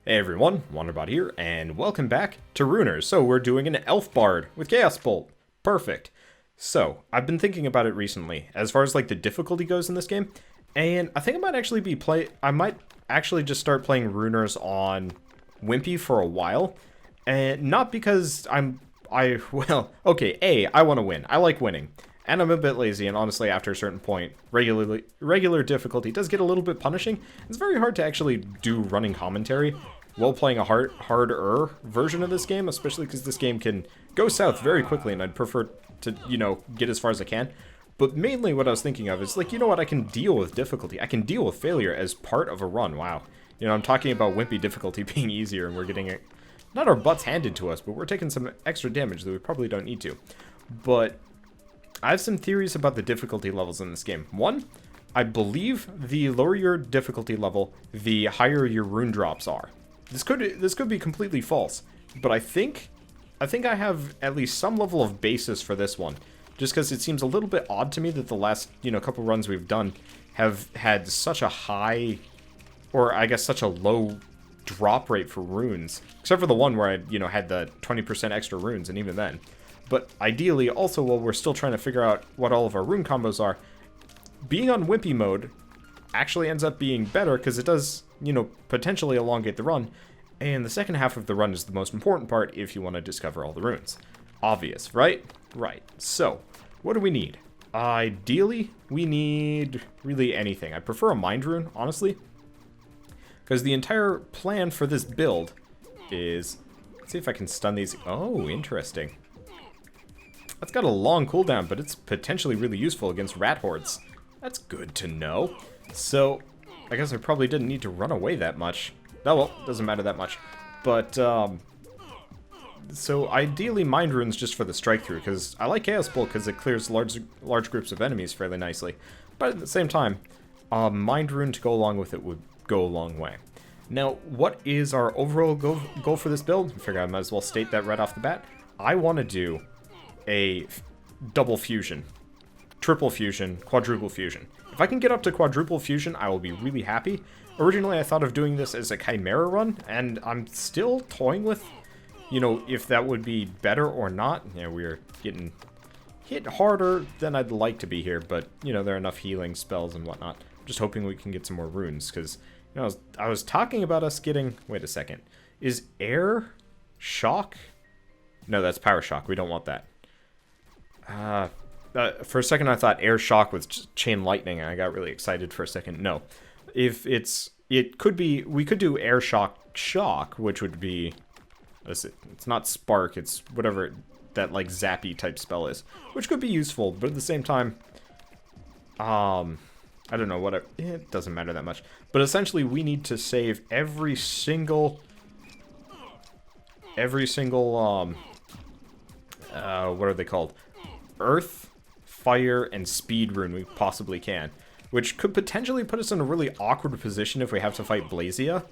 Hey everyone, Wanderbot here, and welcome back to Runers. So we're doing an Elf Bard with Chaos Bolt. Perfect. So, I've been thinking about it recently, as far as like the difficulty goes in this game, and I think I might actually just start playing Runers on Wimpy for a while, and not because I want to win. I like winning. And I'm a bit lazy, and honestly, after a certain point, regular difficulty does get a little bit punishing. It's very hard to actually do running commentary while playing a harder version of this game, especially because this game can go south very quickly, and I'd prefer to, get as far as I can. But mainly what I was thinking of is, like, you know what, I can deal with difficulty. I can deal with failure as part of a run. Wow. I'm talking about wimpy difficulty being easier, and we're getting it, not our butts handed to us, but we're taking some extra damage that we probably don't need to. But I have some theories about the difficulty levels in this game. One, I believe the lower your difficulty level, the higher your rune drops are. This could be completely false, but I think I have at least some level of basis for this one, just because it seems a little bit odd to me that the last couple runs we've done have had such a high, or I guess such a low drop rate for runes, except for the one where I had the 20% extra runes, and even then. But ideally, also, while we're still trying to figure out what all of our rune combos are, being on Wimpy mode actually ends up being better because it does, potentially elongate the run. And the second half of the run is the most important part if you want to discover all the runes. Obvious, right? Right. So, what do we need? Ideally, we need really anything. I prefer a mind rune, honestly, because the entire plan for this build is... Let's see if I can stun these. Oh, interesting. That's got a long cooldown, but it's potentially really useful against rat hordes. That's good to know. So, I guess I probably didn't need to run away that much. Oh well, doesn't matter that much. But, so ideally Mind Rune's just for the strike through, because I like Chaos Bolt because it clears large groups of enemies fairly nicely. But at the same time, Mind Rune to go along with it would go a long way. Now, what is our overall goal for this build? I figure I might as well state that right off the bat. I want to do a double fusion, triple fusion, quadruple fusion. If I can get up to quadruple fusion, I will be really happy. Originally, I thought of doing this as a Chimera run, and I'm still toying with, if that would be better or not. Yeah, we're getting hit harder than I'd like to be here, but, there are enough healing spells and whatnot. I'm just hoping we can get some more runes, because, I was talking about us getting... Wait a second. Is air shock? No, that's power shock. We don't want that. For a second I thought air shock was chain lightning, and I got really excited for a second. No. It could be, we could do air shock, which would be, it's not spark, it's whatever that like zappy type spell is, which could be useful, but at the same time, I don't know, whatever, it doesn't matter that much. But essentially we need to save every single, what are they called? Earth, fire, and speed rune we possibly can, which could potentially put us in a really awkward position if we have to fight Blazia,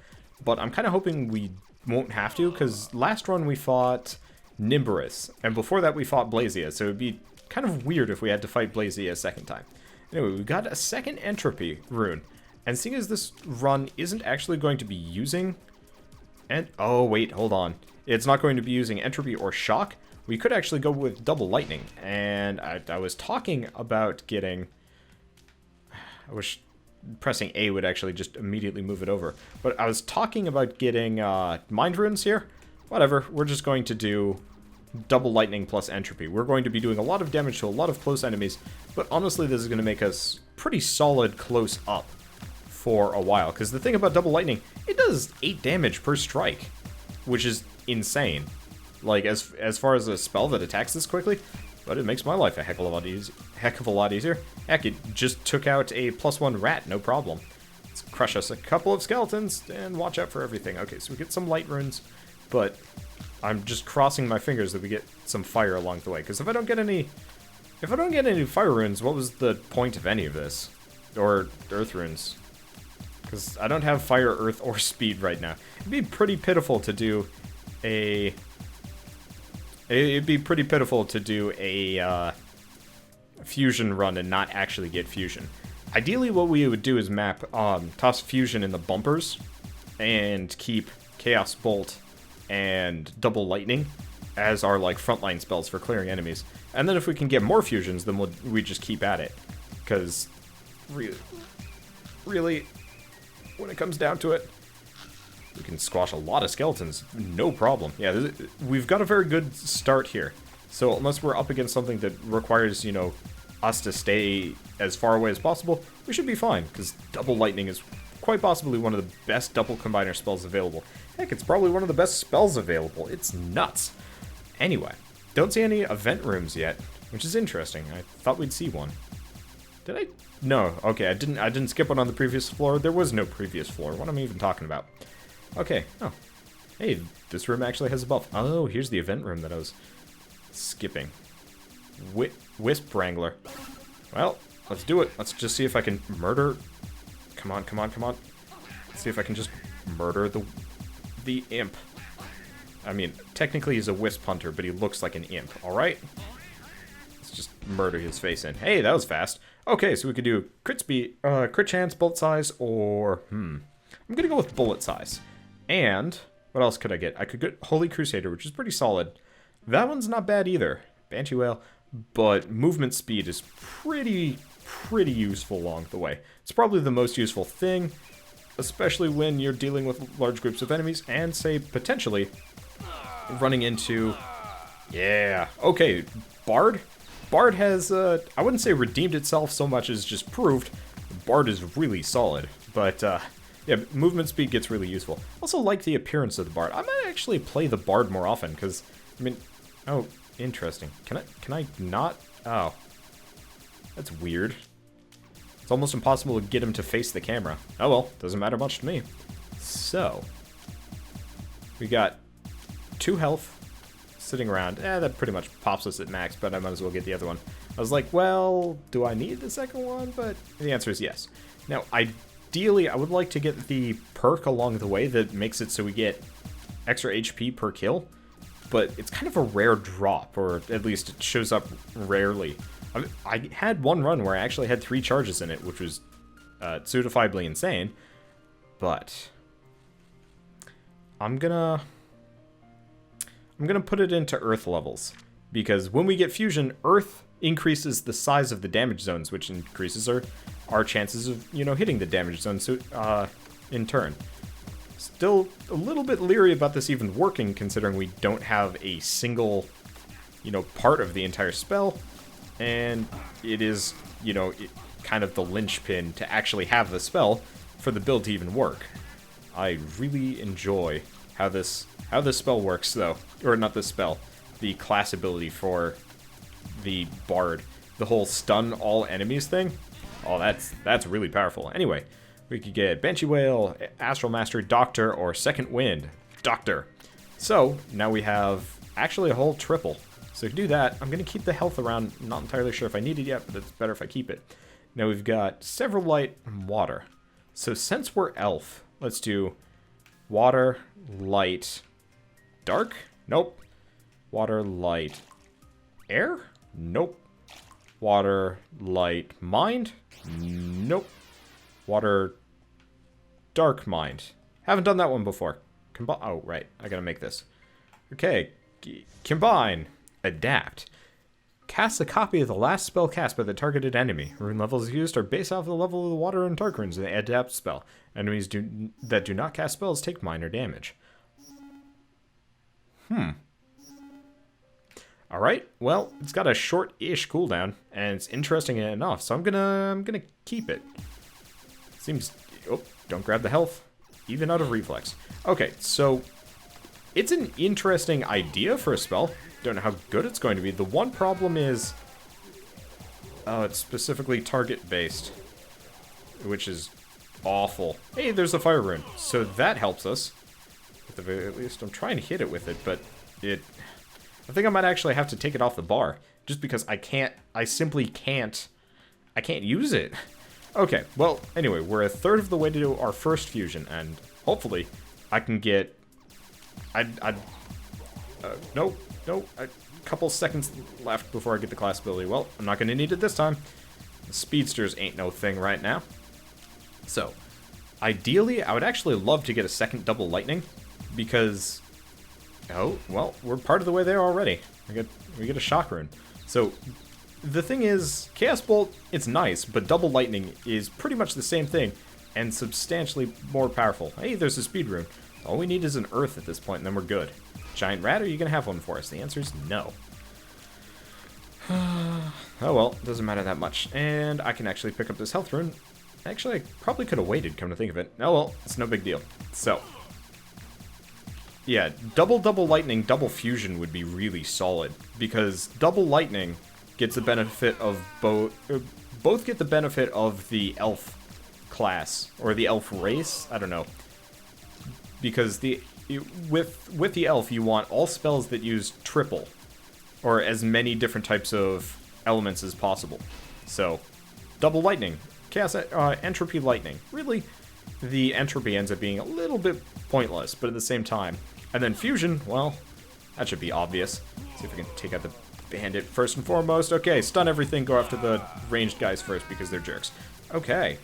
but I'm kind of hoping we won't have to, because last run we fought Nimbarus, and before that we fought Blazia, so it would be kind of weird if we had to fight Blazia a second time. Anyway, we got a second entropy rune, and seeing as this run isn't actually going to be using... oh wait, hold on. It's not going to be using entropy or shock. We could actually go with double lightning, and I was talking about getting... I wish pressing A would actually just immediately move it over. But I was talking about getting mind runes here. Whatever, we're just going to do double lightning plus entropy. We're going to be doing a lot of damage to a lot of close enemies, but honestly this is going to make us pretty solid close up for a while. Because the thing about double lightning, it does 8 damage per strike, which is insane. Like, as far as a spell that attacks this quickly, but it makes my life a heck of a lot easier. Heck, it just took out a +1 rat, no problem. Let's crush us a couple of skeletons and watch out for everything. Okay, so we get some light runes, but I'm just crossing my fingers that we get some fire along the way. Because if I don't get any fire runes, what was the point of any of this? Or earth runes? Because I don't have fire, earth, or speed right now. It'd be pretty pitiful to do a fusion run and not actually get fusion. Ideally, what we would do is toss fusion in the bumpers and keep Chaos Bolt and Double Lightning as our, like, frontline spells for clearing enemies. And then if we can get more fusions, then we just keep at it. Because, really, when it comes down to it, we can squash a lot of skeletons, no problem. Yeah, we've got a very good start here. So unless we're up against something that requires, you know, us to stay as far away as possible, we should be fine, because Double Lightning is quite possibly one of the best double combiner spells available. Heck, it's probably one of the best spells available. It's nuts. Anyway, don't see any event rooms yet, which is interesting. I thought we'd see one. Did I? No. Okay, I didn't skip one on the previous floor. There was no previous floor. What am I even talking about? Okay. Oh. Hey, this room actually has a buff. Oh, here's the event room that I was skipping. Wisp Wrangler. Well, let's do it. Let's just see if I can murder... Come on, come on, come on. Let's see if I can just murder the imp. I mean, technically he's a wisp hunter, but he looks like an imp, alright? Let's just murder his face in. Hey, that was fast. Okay, so we could do crit speed, crit chance, bullet size, or... I'm gonna go with bullet size. And, what else could I get? I could get Holy Crusader, which is pretty solid. That one's not bad either. Banshee Whale. But movement speed is pretty useful along the way. It's probably the most useful thing, especially when you're dealing with large groups of enemies and, say, potentially running into... Yeah. Okay, Bard. Bard has, I wouldn't say redeemed itself so much as just proved. Bard is really solid, but, yeah, movement speed gets really useful. Also like the appearance of the Bard. I might actually play the Bard more often, because, I mean... Oh, interesting. Can I not? Oh. That's weird. It's almost impossible to get him to face the camera. Oh well, doesn't matter much to me. So, we got 2 health sitting around. That pretty much pops us at max, but I might as well get the other one. I was like, well, do I need the second one? But the answer is yes. Now, ideally, I would like to get the perk along the way that makes it so we get extra HP per kill. But it's kind of a rare drop, or at least it shows up rarely. I had one run where I actually had 3 charges in it, which was certifiably insane. But I'm gonna put it into Earth levels, because when we get fusion, Earth increases the size of the damage zones, which increases our chances of, you know, hitting the damage zone in turn. Still a little bit leery about this even working, considering we don't have a single, you know, part of the entire spell, and it is, you know, kind of the linchpin to actually have the spell for the build to even work. I really enjoy how this spell works, though, or not this spell, the class ability for the Bard, the whole stun all enemies thing. Oh, that's really powerful. Anyway. We could get Banshee Whale, Astral Master, Doctor, or Second Wind. Doctor. So, now we have actually a whole triple. So to do that, I'm going to keep the health around. Not entirely sure if I need it yet, but it's better if I keep it. Now we've got several light and water. So since we're elf, let's do water, light, dark? Nope. Water, light, air? Nope. Water, light, mind? Nope. Water, dark mind. Haven't done that one before. Oh, right. I gotta make this. Okay. Combine. Adapt. Cast a copy of the last spell cast by the targeted enemy. Rune levels used are based off the level of the water and dark runes in the adapt spell. Enemies that do not cast spells take minor damage. Alright, well, it's got a short-ish cooldown, and it's interesting enough, so I'm gonna keep it. Seems... Oh, don't grab the health. Even out of reflex. Okay, so... It's an interesting idea for a spell. Don't know how good it's going to be. The one problem is... Oh, it's specifically target-based. Which is awful. Hey, there's a fire rune. So that helps us. At the very least, I'm trying to hit it with it, but it... I think I might actually have to take it off the bar. Just because I simply can't use it. Okay, well, anyway, we're a third of the way to our first fusion, and hopefully I can get... No, a couple seconds left before I get the class ability. Well, I'm not going to need it this time. The speedsters ain't no thing right now. So, ideally, I would actually love to get a second double lightning, because... Oh, well, we're part of the way there already. We get a shock rune. So, the thing is, Chaos Bolt, it's nice, but double lightning is pretty much the same thing, and substantially more powerful. Hey, there's a speed rune. All we need is an earth at this point, and then we're good. Giant rat, are you going to have one for us? The answer is no. Oh well, doesn't matter that much. And I can actually pick up this health rune. Actually, I probably could have waited, come to think of it. Oh well, it's no big deal. So, yeah, double lightning, double fusion would be really solid, because double lightning gets the benefit of both get the benefit of the elf class, or the elf race, I don't know. Because with the elf, you want all spells that use triple, or as many different types of elements as possible. So, double lightning, chaos, entropy lightning. Really, the entropy ends up being a little bit pointless, but at the same time. And then fusion, well, that should be obvious. Let's see if we can take out the bandit first and foremost. Okay, stun everything, go after the ranged guys first because they're jerks. Okay.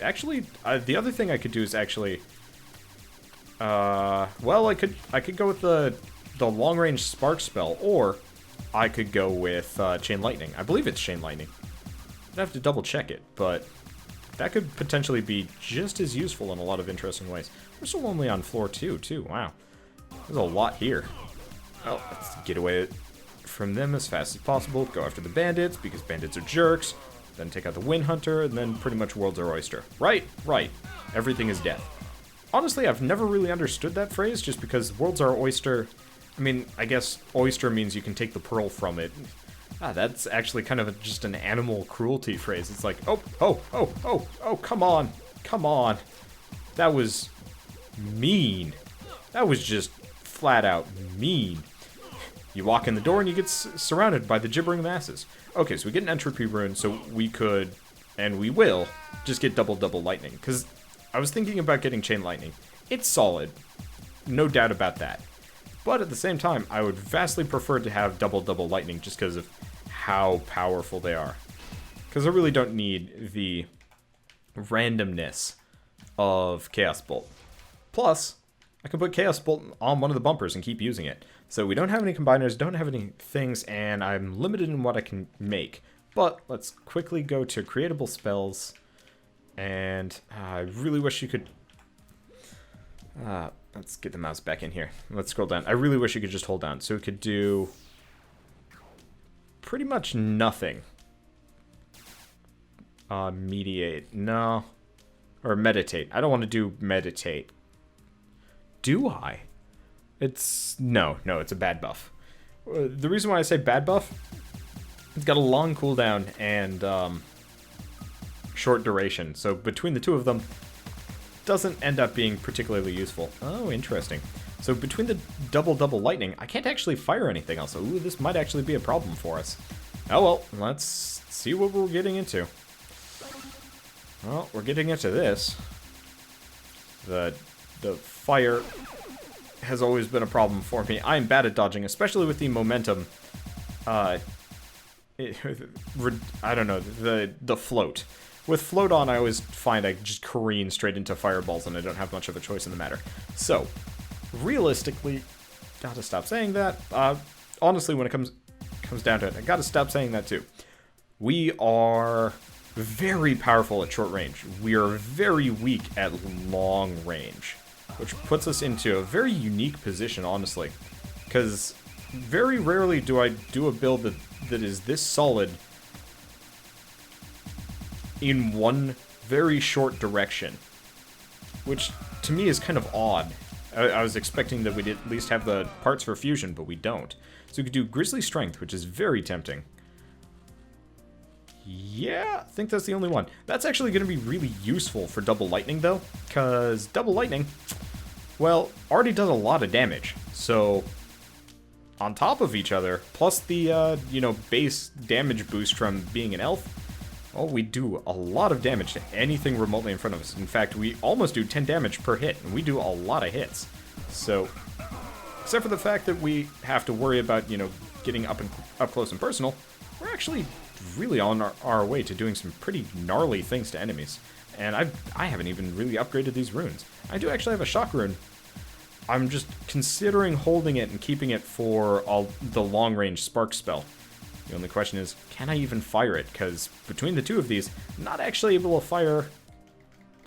Actually, the other thing I could do is actually... well, I could go with the long-range spark spell, or I could go with chain lightning. I believe it's chain lightning. I'd have to double-check it, but that could potentially be just as useful in a lot of interesting ways. We're still only on floor 2, too. Wow. There's a lot here. Oh, let's get away from them as fast as possible. Go after the bandits, because bandits are jerks. Then take out the Wind Hunter, and then pretty much world's our oyster. Right, right. Everything is death. Honestly, I've never really understood that phrase, just because world's our oyster... I mean, I guess oyster means you can take the pearl from it. That's actually kind of just an animal cruelty phrase. It's like, oh, come on. Come on. That was mean. That was just flat out mean. You walk in the door and you get surrounded by the gibbering masses. Okay, so we get an entropy rune, so we could, and we will, just get double lightning. Because I was thinking about getting chain lightning. It's solid. No doubt about that. But at the same time, I would vastly prefer to have double lightning just because of how powerful they are. Because I really don't need the randomness of Chaos Bolt. Plus, I can put Chaos Bolt on one of the bumpers and keep using it. So we don't have any combiners, don't have any things, and I'm limited in what I can make. But let's quickly go to creatable spells. And I really wish you could... let's get the mouse back in here. Let's scroll down. I really wish you could just hold down. So we could do pretty much nothing. Mediate. No. Or meditate. I don't want to do meditate. Do I? No, it's a bad buff. The reason why I say bad buff, it's got a long cooldown and short duration. So between the two of them, doesn't end up being particularly useful. Oh, interesting. So between the double lightning, I can't actually fire anything else. Ooh, this might actually be a problem for us. Oh well, let's see what we're getting into. Well, we're getting into this. The fire has always been a problem for me. I'm bad at dodging, especially with the momentum. I don't know, the float. With float on, I always find I just careen straight into fireballs and I don't have much of a choice in the matter. So, realistically, gotta stop saying that. Honestly, when it comes down to it, I gotta stop saying that too. We are very powerful at short range. We are very weak at long range, which puts us into a very unique position, honestly. Because very rarely do I do a build that is this solid in one very short direction, which to me is kind of odd. I was expecting that we'd at least have the parts for fusion, but we don't. So we could do Grizzly Strength, which is very tempting. Yeah, I think that's the only one. That's actually going to be really useful for double lightning, though, because double lightning, well, already does a lot of damage. So, on top of each other, plus the, base damage boost from being an elf, oh, we do a lot of damage to anything remotely in front of us. In fact, we almost do 10 damage per hit, and we do a lot of hits. So, except for the fact that we have to worry about, getting up close and personal, we're actually really on our way to doing some pretty gnarly things to enemies. And I haven't even really upgraded these runes. I do actually have a shock rune. I'm just considering holding it and keeping it for the long-range spark spell. The only question is, can I even fire it? Because between the two of these, I'm not actually able to fire...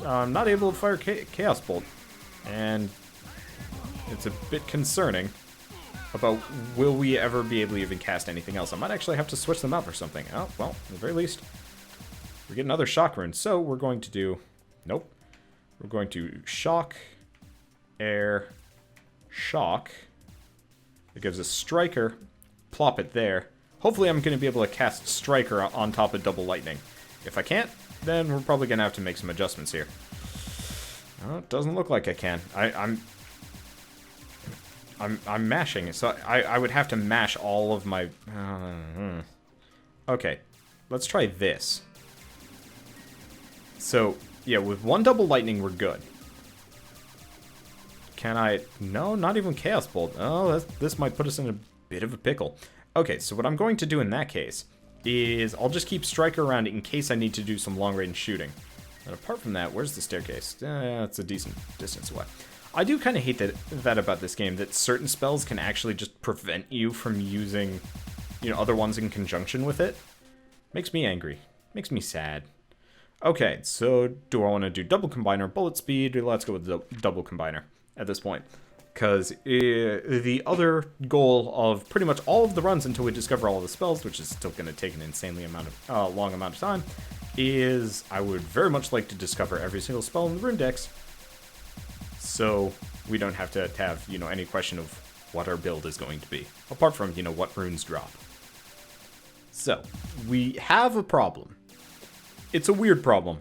I'm not able to fire Chaos Bolt. And it's a bit concerning about will we ever be able to even cast anything else. I might actually have to switch them up or something. Oh, well, at the very least, we get another shock rune. So we're going to do... Nope. We're going to shock, air, shock. It gives us Striker. Plop it there. Hopefully I'm going to be able to cast Striker on top of double lightning. If I can't, then we're probably going to have to make some adjustments here. Oh, it doesn't look like I can. I'm mashing, so I would have to mash all of my... Okay, let's try this. So, yeah, with one double lightning, we're good. Can I... No, not even Chaos Bolt. Oh, this might put us in a bit of a pickle. Okay, so what I'm going to do in that case is I'll just keep Striker around in case I need to do some long-range shooting. And apart from that, where's the staircase? It's a decent distance away. I do kind of hate that about this game, that certain spells can actually just prevent you from using, you know, other ones in conjunction with it. Makes me angry. Makes me sad. Okay, so do I want to do double combiner, bullet speed? Let's go with the double combiner at this point. Because the other goal of pretty much all of the runs until we discover all of the spells, which is still going to take an insanely long amount of time, is I would very much like to discover every single spell in the Runedex, so we don't have to have, you know, any question of what our build is going to be, apart from, you know, what runes drop. So, we have a problem. It's a weird problem,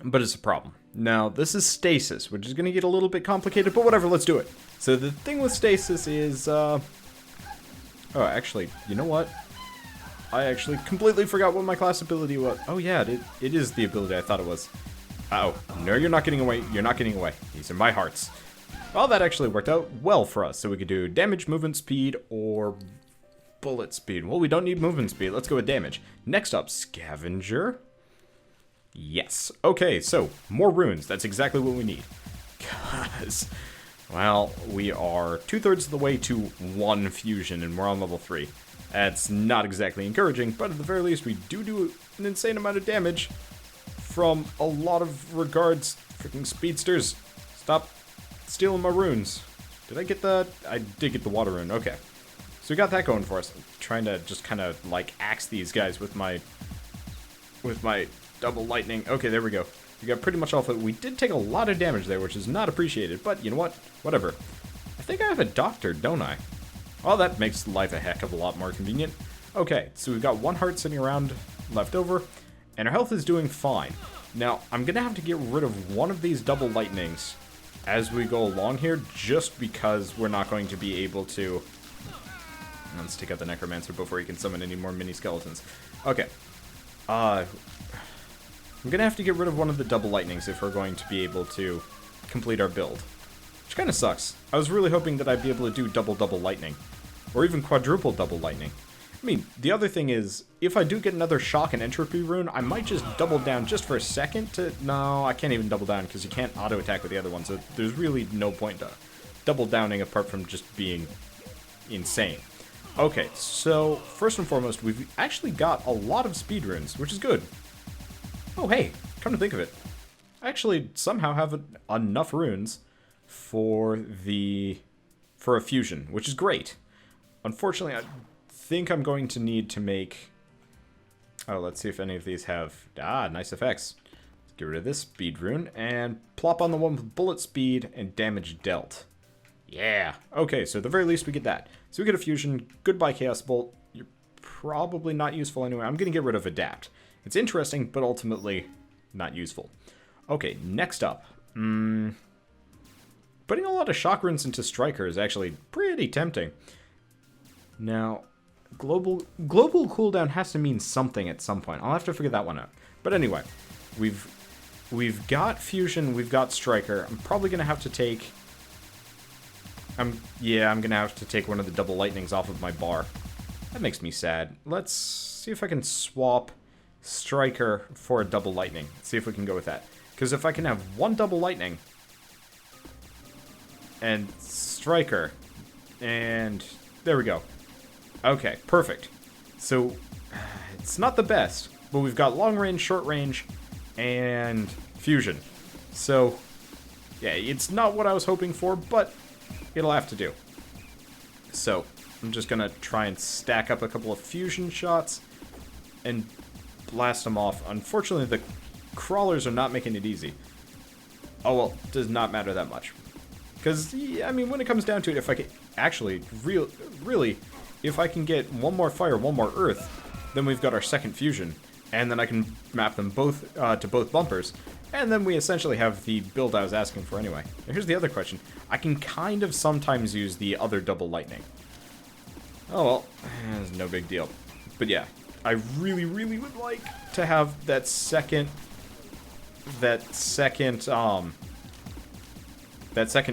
but it's a problem. Now, this is stasis, which is going to get a little bit complicated, but whatever, let's do it. So the thing with stasis is, oh, actually, you know what? I actually completely forgot what my class ability was. Oh yeah, it is the ability I thought it was. Uh-oh. No, you're not getting away. You're not getting away. These are my hearts. Well, that actually worked out well for us. So we could do damage, movement speed, or bullet speed. Well, we don't need movement speed. Let's go with damage. Next up, scavenger. Yes. Okay, so more runes. That's exactly what we need. Because, well, we are 2/3 of the way to 1 fusion, and we're on level 3. That's not exactly encouraging, but at the very least, we do an insane amount of damage from a lot of regards. Freaking speedsters. Stop stealing my runes. Did I get the... I did get the water rune. Okay. So we got that going for us. I'm trying to just kind of, like, axe these guys with my double lightning. Okay, there we go. We got pretty much off it. We did take a lot of damage there, which is not appreciated, but you know what? Whatever. I think I have a doctor, don't I? Well, that makes life a heck of a lot more convenient. Okay, so we've got 1 heart sitting around left over, and our health is doing fine. Now, I'm going to have to get rid of one of these double lightnings as we go along here, just because we're not going to be able to... Let's take out the Necromancer before he can summon any more mini-skeletons. Okay. I'm going to have to get rid of one of the double lightnings if we're going to be able to complete our build. Which kind of sucks. I was really hoping that I'd be able to do double lightning. Or even quadruple double lightning. I mean, the other thing is, if I do get another shock and entropy rune, I might just double down just for a second to... No, I can't even double down because you can't auto-attack with the other one, so there's really no point to double downing apart from just being insane. Okay, so first and foremost, we've actually got a lot of speed runes, which is good. Oh, hey, come to think of it. I actually somehow have enough runes for a fusion, which is great. Unfortunately, I think I'm going to need to make... Oh, let's see if any of these have... Ah, nice effects. Let's get rid of this speed rune and plop on the one with bullet speed and damage dealt. Yeah. Okay, so at the very least we get that. So we get a fusion. Goodbye, Chaos Bolt. You're probably not useful anyway. I'm going to get rid of Adapt. It's interesting, but ultimately not useful. Okay, next up. Putting a lot of shock runes into Striker is actually pretty tempting. Now, global cooldown has to mean something at some point. I'll have to figure that one out. But anyway, we've got fusion, we've got Striker. I'm probably going to have to take... I'm gonna have to take one of the double lightnings off of my bar. That makes me sad. Let's see if I can swap Striker for a double lightning. See if we can go with that. Because if I can have one double lightning and striker. And there we go. Okay, perfect. So, it's not the best, but we've got long range, short range, and fusion. So, yeah, it's not what I was hoping for, but it'll have to do. So, I'm just gonna try and stack up a couple of fusion shots and blast them off. Unfortunately, the crawlers are not making it easy. Oh well, does not matter that much. Because, I mean, when it comes down to it, if I can... Actually, really, if I can get one more fire, one more earth, then we've got our second fusion. And then I can map them both to both bumpers. And then we essentially have the build I was asking for anyway. Now, here's the other question. I can kind of sometimes use the other double lightning. Oh well, it's no big deal. But yeah, I really would like to have that second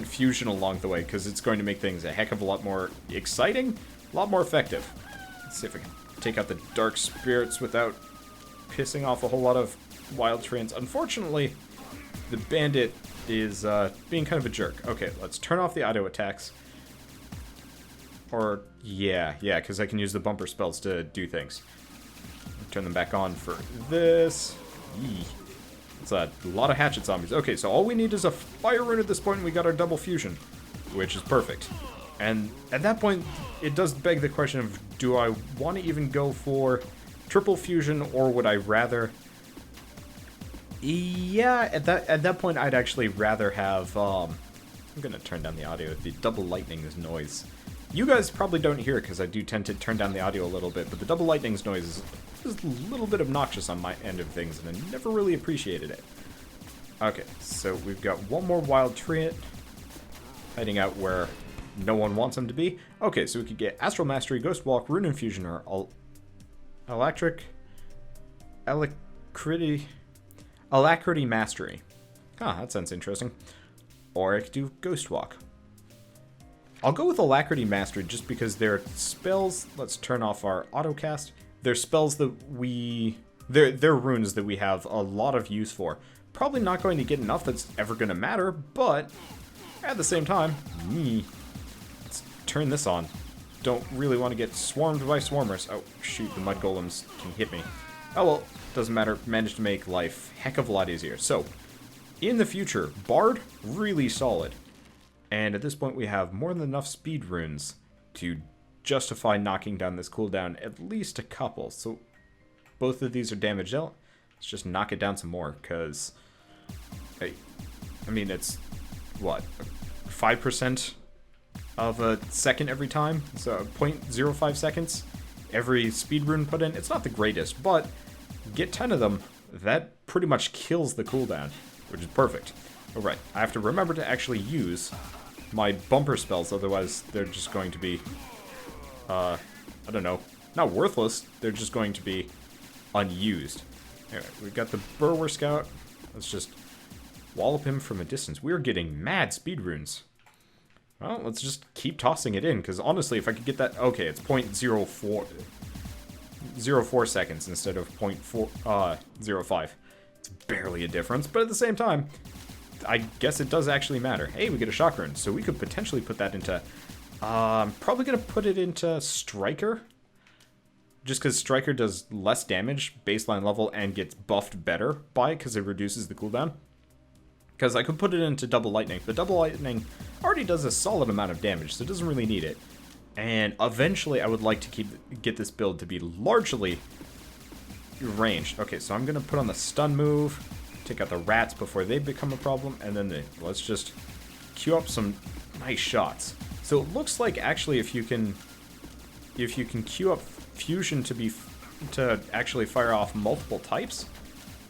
fusion along the way, because it's going to make things a heck of a lot more exciting, a lot more effective. Let's see if I can take out the dark spirits without pissing off a whole lot of wild treants. Unfortunately, the bandit is being kind of a jerk. Okay, let's turn off the auto attacks. Or, yeah, because I can use the bumper spells to do things. Turn them back on for this. Yee. It's a lot of hatchet zombies. Okay, so all we need is a fire rune at this point, and we got our double fusion, which is perfect. And at that point, it does beg the question of, do I want to even go for triple fusion, or would I rather... Yeah, at that point, I'd actually rather have... I'm going to turn down the audio. The double lightning's noise. You guys probably don't hear it, because I do tend to turn down the audio a little bit, but the double lightning's noise is a little bit obnoxious on my end of things, and I never really appreciated it. Okay, so we've got one more wild treant hiding out where no one wants him to be. Okay, so we could get Astral Mastery, Ghost Walk, Rune Infusion, or Alacrity Mastery. Huh, that sounds interesting. Or I could do Ghost Walk. I'll go with Alacrity Mastery just because their spells... Let's turn off our autocast. They're spells that we... They're runes that we have a lot of use for. Probably not going to get enough that's ever going to matter, but at the same time, let's turn this on. Don't really want to get swarmed by swarmers. Oh, shoot, the mud golems can hit me. Oh well, doesn't matter. Managed to make life a heck of a lot easier. So, in the future, Bard, really solid. And at this point, we have more than enough speed runes to justify knocking down this cooldown at least a couple. So both of these are damaged out. Let's just knock it down some more, because, hey, I mean, it's, what, 5% of a second every time? So 0.05 seconds every speed rune put in. It's not the greatest, but get 10 of them, that pretty much kills the cooldown, which is perfect. Alright, I have to remember to actually use my bumper spells, otherwise they're just going to be, I don't know, not worthless, they're just going to be unused. Anyway, we've got the Burwer Scout. Let's just wallop him from a distance. We're getting mad speed runes. Well, let's just keep tossing it in, because honestly, if I could get that... Okay, it's 0.04 seconds instead of 0.05. It's barely a difference, but at the same time, I guess it does actually matter. Hey, we get a shock rune, so we could potentially put that into... I'm probably going to put it into Striker. Just because Striker does less damage, baseline level, and gets buffed better by it, because it reduces the cooldown. Because I could put it into Double Lightning, but Double Lightning already does a solid amount of damage, so it doesn't really need it. And eventually I would like to get this build to be largely ranged. Okay, so I'm going to put on the stun move, take out the rats before they become a problem, and then let's just queue up some nice shots. So it looks like actually if you can queue up fusion to actually fire off multiple types,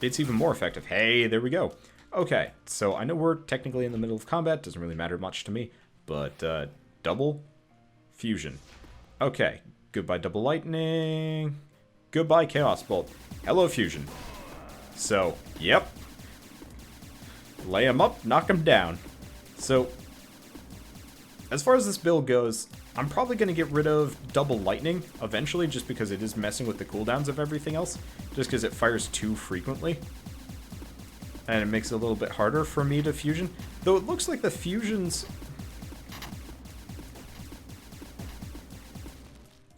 it's even more effective. Hey, there we go. Okay, so I know we're technically in the middle of combat, doesn't really matter much to me, but double fusion. Okay, goodbye Double Lightning, goodbye Chaos Bolt, hello fusion. So, yep, lay him up, knock him down. So, as far as this build goes, I'm probably going to get rid of Double Lightning eventually, just because it is messing with the cooldowns of everything else, just because it fires too frequently. And it makes it a little bit harder for me to fusion. Though it looks like the fusions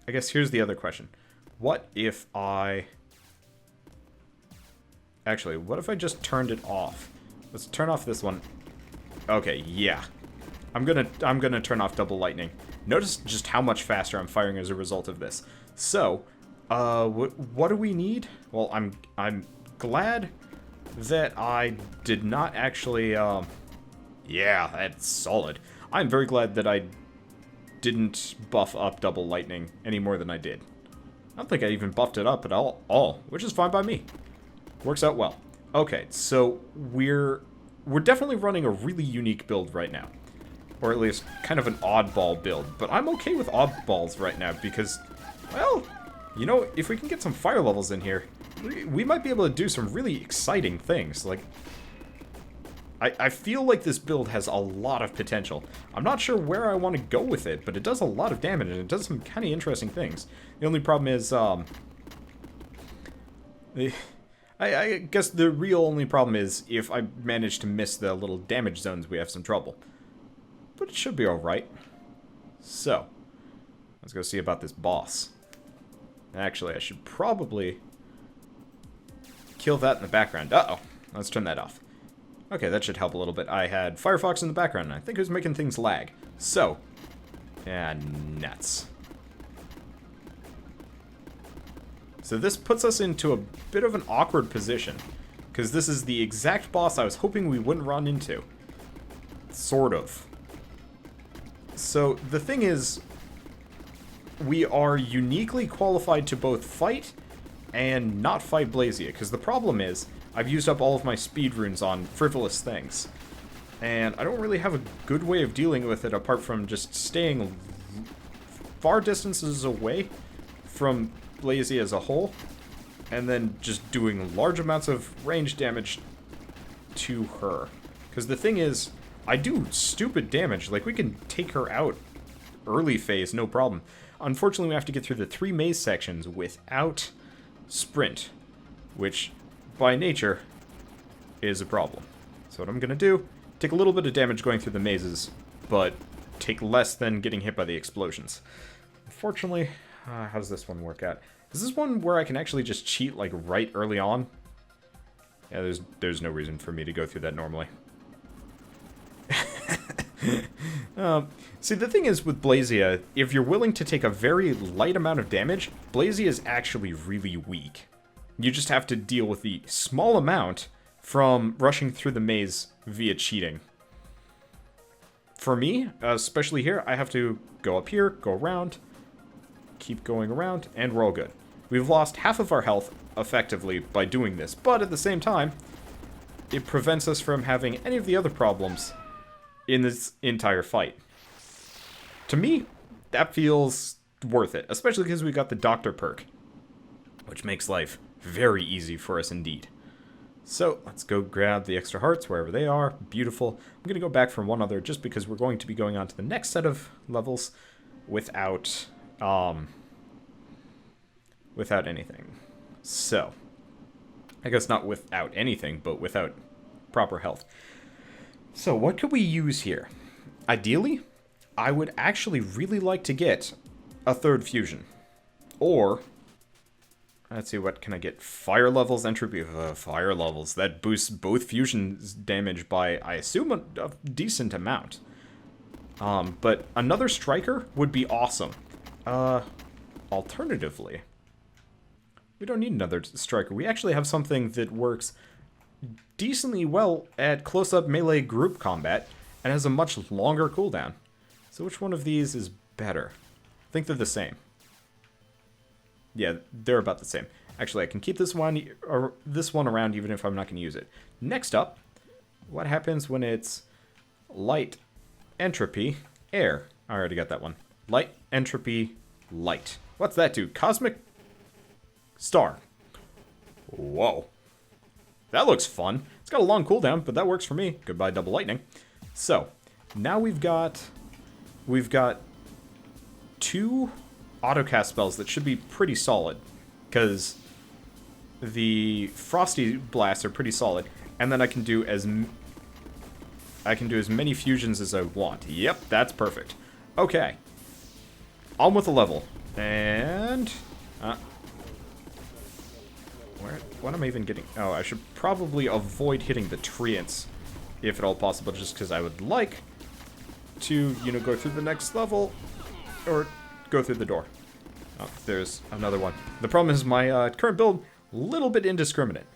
I guess here's the other question. What if I... Actually, what if I just turned it off? Let's turn off this one. Okay, yeah. I'm gonna turn off double lightning. Notice just how much faster I'm firing as a result of this. So, what do we need? Well, I'm glad that I did not actually, yeah, that's solid. I'm very glad that I didn't buff up double lightning any more than I did. I don't think I even buffed it up at all, which is fine by me. Works out well. Okay, so we're definitely running a really unique build right now. Or at least kind of an oddball build. But I'm okay with oddballs right now because, well, you know, if we can get some fire levels in here, we might be able to do some really exciting things. Like, I feel like this build has a lot of potential. I'm not sure where I want to go with it, but it does a lot of damage and it does some kind of interesting things. The only problem is, I guess the real only problem is if I manage to miss the little damage zones, we have some trouble. But it should be alright. So, let's go see about this boss. Actually, I should probably kill that in the background. Uh-oh. Let's turn that off. Okay, that should help a little bit. I had Firefox in the background, and I think it was making things lag. So, yeah, nuts. So this puts us into a bit of an awkward position, because this is the exact boss I was hoping we wouldn't run into. Sort of. So the thing is, we are uniquely qualified to both fight and not fight Blazia, because the problem is, I've used up all of my speed runes on frivolous things, and I don't really have a good way of dealing with it apart from just staying far distances away from Blazia as a whole, and then just doing large amounts of range damage to her. Because the thing is, I do stupid damage. Like, we can take her out early phase, no problem. Unfortunately, we have to get through the 3 maze sections without sprint, which, by nature, is a problem. So what I'm going to do, take a little bit of damage going through the mazes, but take less than getting hit by the explosions. Unfortunately, how does this one work out? Is this one where I can actually just cheat, like, right early on? Yeah, there's no reason for me to go through that normally. See, the thing is with Blazia, if you're willing to take a very light amount of damage, Blazia is actually really weak. You just have to deal with the small amount from rushing through the maze via cheating. For me, especially here, I have to go up here, go around, keep going around, and we're all good. We've lost half of our health, effectively, by doing this, but at the same time, it prevents us from having any of the other problems in this entire fight. To me, that feels worth it, especially because we got the Doctor perk, which makes life very easy for us indeed. So, let's go grab the extra hearts wherever they are. Beautiful. I'm going to go back for one other just because we're going to be going on to the next set of levels without anything. So, I guess not without anything, but without proper health. So, what could we use here? Ideally, I would actually really like to get a 3rd fusion. Or, let's see, what can I get? Fire levels, entropy, fire levels. That boosts both fusions damage by, I assume, a decent amount. But another striker would be awesome. Alternatively, we don't need another striker. We actually have something that works decently well at close-up melee group combat and has a much longer cooldown. So which one of these is better? I think they're the same. Yeah, they're about the same. Actually, I can keep this one around even if I'm not going to use it. Next up, what happens when it's light, entropy, air? I already got that one. Light, entropy, light. What's that do? Cosmic star. Whoa. That looks fun. It's got a long cooldown, but that works for me. Goodbye, double lightning. So, now we've got 2 autocast spells that should be pretty solid, because the Frosty Blasts are pretty solid, and then I can do as many fusions as I want. Yep, that's perfect. Okay. On with the level. And... what am I even getting? Oh, I should probably avoid hitting the treants, if at all possible, just because I would like to, you know, go through the next level, or go through the door. Oh, there's another one. The problem is my current build, a little bit indiscriminate.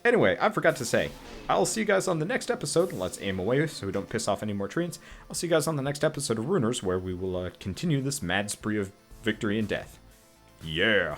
Anyway, I forgot to say, I'll see you guys on the next episode. Let's aim away so we don't piss off any more treants. I'll see you guys on the next episode of Runers, where we will continue this mad spree of victory and death. Yeah!